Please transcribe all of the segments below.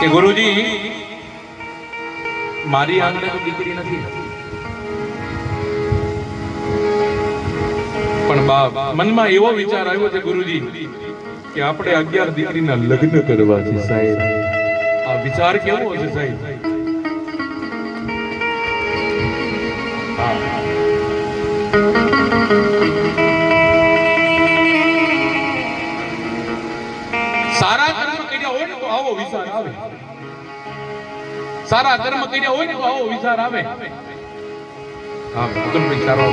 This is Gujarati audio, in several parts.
કે ગુરુજી મારી આંગણે તો દીકરી નથી, પણ બાપ મનમાં એવો વિચાર આવ્યો છે ગુરુજી કે આપણે 11 દીકરીના લગ્ન કરવા છે સાહેબ. આ વિચાર કેવો છે સાહેબ? સારા કર્મ કર્યા હોય ને તો આવો વિચાર આવે. સારા કર્મ કર્યા હોય ને તો આવો વિચાર આવે. હા ઉત્તમ વિચારો.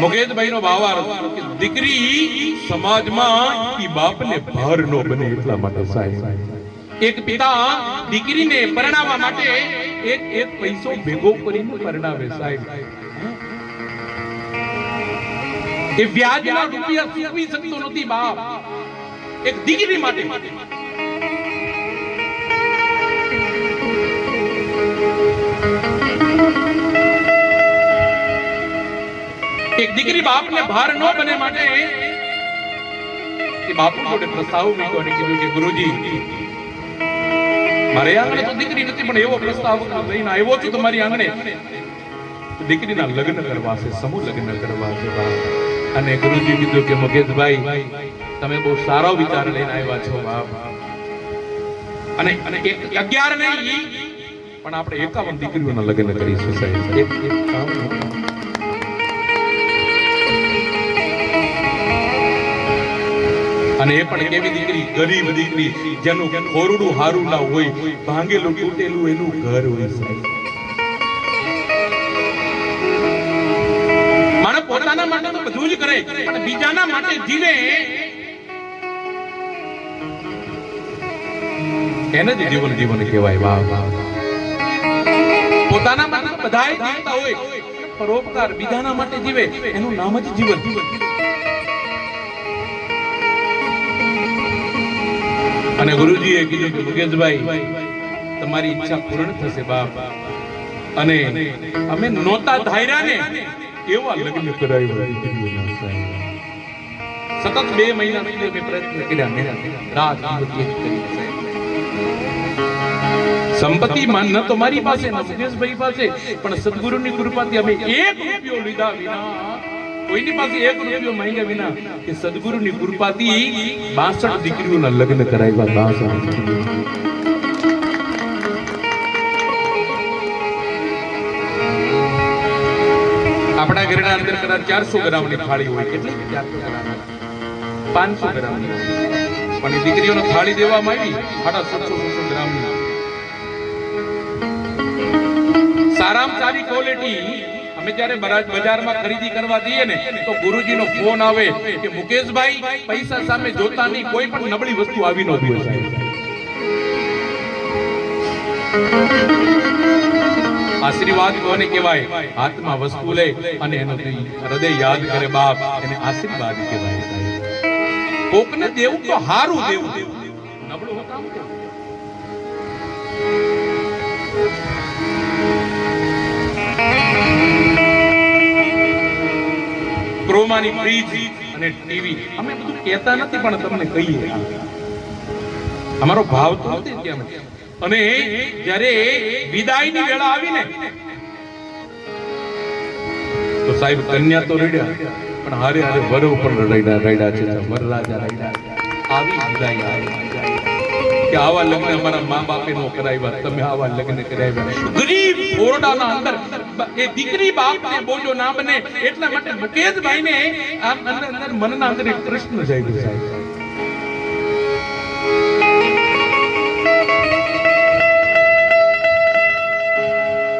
મુકેશભાઈ નો ભાવાર દીકરી સમાજમાં ઈ બાપને ભાર નો બને એટલા માટે સાહેબ. એક પિતા દીકરીને પરણાવવા માટે એક પૈસો ભેગો કરીને પરણાવે સાહેબ. એ વ્યાજના રૂપિયા ચૂકવી શકતો નથી બાપ એક દીકરી માટે. એક દીકરી બાપને ભાર ન બને માટે એ બાપુ જોડે પ્રસ્તાવ મૂક્યો અને કીધું કે ગુરુજી મારે આંગણે તો દીકરી નથી, પણ એવો પ્રસ્તાવ લઈને આવ્યો છું તમારી આંગણે દીકરીના લગ્ન કરવા છે, સમૂહ લગ્ન કરવા છે. અને ગુરુજી કીધું કે મુકેશભાઈ તમે બહુ સારો વિચાર લઈને આવ્યા છો બાપ. અને 11 નહીં પણ આપણે 51 દીકરીઓના લગ્ન કરીશું સાહેબ. અને એ પણ કેવી દીકરી? ગરીબ દીકરી, જેનું ખોરડું હારું ના હોય, ભાંગેલું તૂટેલું એનું ઘર હોય સાહેબ. માણસ પોતાના માટે તો બધું જ કરે પણ બીજાના માટે જીવે એને જ જીવન કહેવાય. વાહ વાહ. પોતાના માટે બધાય જીવતા હોય, પરોપકાર બીજાના માટે જીવે એનું નામ જ જીવન. અને ગુરુજીએ કીધું કે મુકેશભાઈ તમારી ઈચ્છા પૂર્ણ થશે બાપ. અને અમે નોતા ધાર્યા ને એવા લગ્ન કરાવ્યા. સતત 2 મહિના સુધી અમે પ્રયત્ન કર્યા, રાત દિવસ કરી. સંપત્તિ માન ન તો મારી પાસે ન મુકેશભાઈ પાસે, પણ સદગુરુની કૃપાથી અમે 1 રૂપિયો લીધા વિના, કોઈની પાસે 1 રૂપિયો માંગ્યા વિના કે સદગુરુની કૃપાથી 62 દીકરીઓના લગ્ન કરાવ્યા. 62 આપણા ઘરના અંદર કદાચ 400 ગ્રામની થાળી હોય, કેટલી 400 ગ્રામ 500 ગ્રામની, પણ એ દીકરીઓને થાળી દેવામાં આવી 750 ગ્રામની. સારામાં સારી ક્વોલિટી. અમે જ્યારે બજારમાં ખરીદી કરવા જઈએ ને તો ગુરુજીનો ફોન આવે કે મુકેશભાઈ પૈસા સામે જોતા નહીં, કોઈ પણ નબળી વસ્તુ આવી ન જોઈએ. આશીર્વાદ કોને કહેવાય? હાથમાં વસ્તુ લે અને એનો હૃદય યાદ કરે બાપ, એને આશીર્વાદ કહેવાય. કોકને દેવું તો હારું દેવું, નબળું કામ દેવું. ક્રોમાની ફ્રીજ અને ટીવી અમે બધું કહેતા નથી, પણ તમને કહીએ અમારો ભાવ તો નથી ત્યાં. અને જ્યારે વિદાયની વેળા આવી ને તો સાહેબ કન્યા તો રડ્યા, પણ હારે હારે વરુ પણ રડ્યા છે. વરરાજા રડ્યા. આવી વિદાય આવી કે આવા લગ્ન અમારા મા બાપે નો કરાવ્યા, તમે આવા લગ્ન કરાવ્યા. ગરીબ ઓરડાના અંદર એ દીકરી બાપને બોજો ના બને એટલા માટે મુકેશભાઈને આમ અંદર મનના અંદર એક પ્રશ્ન જાગ્યો સાહેબ.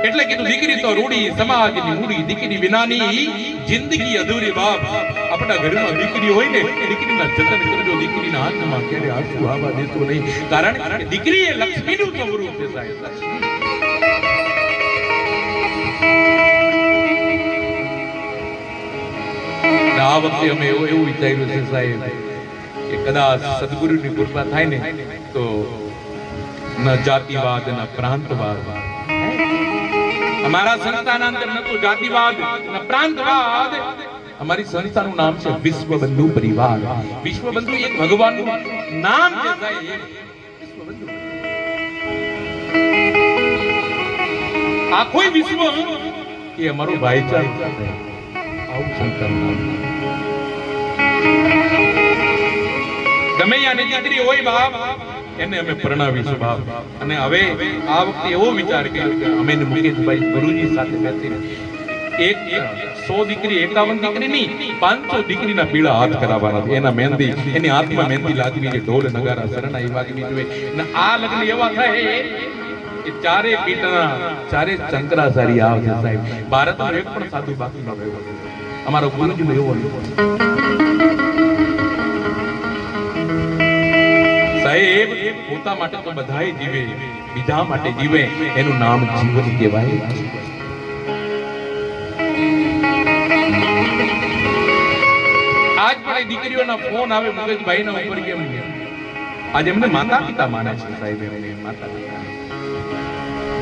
એટલે કીધું દીકરી તો રૂડી સમાજની મૂડી, દીકરી વિનાની જિંદગી અધૂરી બાપ. આપણા ઘરમાં દીકરી હોય ને દીકરીના જતન કરજો, દીકરીના હાથમાં ક્યારે આંસુ આવવા દેતો નહીં, કારણ કે દીકરી એ લક્ષ્મીનું સ્વરૂપ છે સાહેબ. આ વખતે અમે એવું વિચાર્યું છે સાહેબ કે કદાચ સદગુરુની કૃપા થાય ને તો ન જાતિવાદ ન પ્રાંતવાદ. અમારા સંસ્થાના અંદર ન તો જાતિવાદ ન પ્રાંતવાદ. અમારી સંસ્થાનું નામ છે વિશ્વબંધુ પરિવાર. વિશ્વબંધુ એક ભગવાનનું નામ છે સાહેબ. વિશ્વબંધુ આખો વિશ્વ એ અમારો ભાઈચારો છે. આવું સંસ્થાનું નામ. ગમે યાની દીકરી હોય બાપ એને અમે પરણાવીશું બાપ. અને હવે આ વખતે એવો વિચાર કર્યો કે અમે મુકેશભાઈ ગુરુજી સાથે બેસીને એક 100 દીકરી 51 દીકરી નહીં 500 દીકરીના પીળા હાથ કરાવવાના છે. એના મહેંદી એની હાથમાં મહેંદી લાગવી છે, ઢોલ નગારા શરણાઈ વાગવી જોઈએ. અને આ લગ્ન એવા થાય કે ચારે પીઠના ચારે શંકરાચાર્ય આવશે સાહેબ. ભારતમાં એક પણ સાધુ બાકી ન રહ્યો. અમારો ગુરુજી એવો સાહેબ. પોતા માટે તો બધાય જીવે, બીજા માટે જીવે એનું નામ જીવન કહેવાય. આજ પણ દીકરીઓના ફોન આવે મુકેશભાઈના ઉપર કેમ આજે એમને માતા પિતા માને છે સાહેબ. એમને માતા પિતા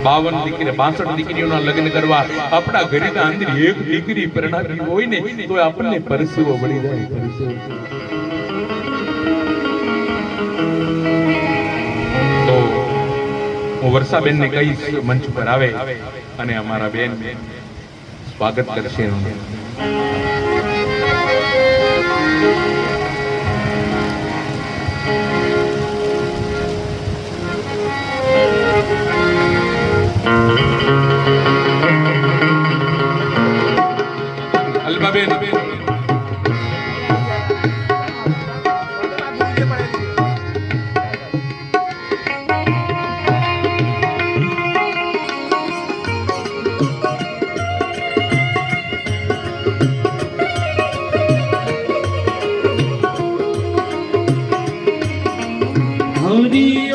52 દીકરી 62 દીકરીઓના લગ્ન કરવા આપણા ઘરેના અંદર એક દીકરી પરણાવી હોય ને તો આપણને પરસેવો વળી જાય. તો હું વર્ષાબેન ને કહીશ મંચ પર આવે અને અમારા બેન સ્વાગત કરશે. અલ્બાબેન હરી